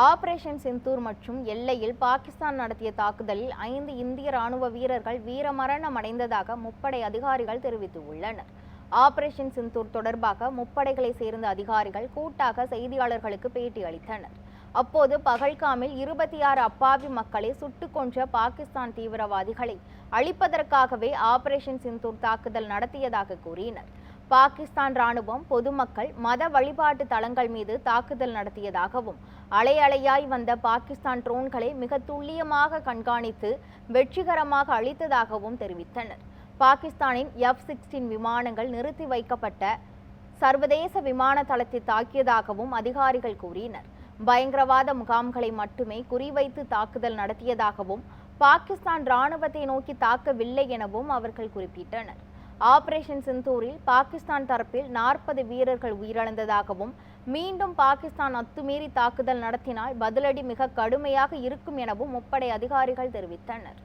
Operation Sindoor மற்றும் எல்லையில் பாகிஸ்தான் நடத்திய தாக்குதலில் 5 இந்திய ராணுவ வீரர்கள் வீரமரணம் அடைந்ததாக முப்படை அதிகாரிகள் தெரிவித்துள்ளனர். ஆபரேஷன் சிந்தூர் தொடர்பாக முப்படைகளை சேர்ந்த அதிகாரிகள் கூட்டாக செய்தியாளர்களுக்கு பேட்டி அளித்தனர். அப்போது பகல்காமில் 26 அப்பாவி மக்களை சுட்டுக் கொன்ற பாகிஸ்தான் தீவிரவாதிகளை அழிப்பதற்காகவே ஆபரேஷன் சிந்தூர் தாக்குதல் நடத்தியதாக கூறினர். பாகிஸ்தான் ராணுவம் பொதுமக்கள் மத வழிபாட்டு தலங்கள் மீது தாக்குதல் நடத்தியதாகவும் அலை அலையாய் வந்த பாகிஸ்தான் ட்ரோன்களை மிக துல்லியமாக கண்காணித்து வெற்றிகரமாக அழித்ததாகவும் தெரிவித்தனர். பாகிஸ்தானின் F-16 விமானங்கள் நிறுத்தி வைக்கப்பட்ட சர்வதேச விமான தளத்தை தாக்கியதாகவும் அதிகாரிகள் கூறினர். பயங்கரவாத முகாம்களை மட்டுமே குறிவைத்து தாக்குதல் நடத்தியதாகவும் பாகிஸ்தான் ராணுவத்தை நோக்கி தாக்கவில்லை எனவும் அவர்கள் குறிப்பிட்டனர். ஆபரேஷன் சிந்தூரில் பாகிஸ்தான் தரப்பில் 40 வீரர்கள் உயிரிழந்ததாகவும் மீண்டும் பாகிஸ்தான் அத்துமீறி தாக்குதல் நடத்தினால் பதிலடி மிக கடுமையாக இருக்கும் எனவும் முப்படை அதிகாரிகள் தெரிவித்தனர்.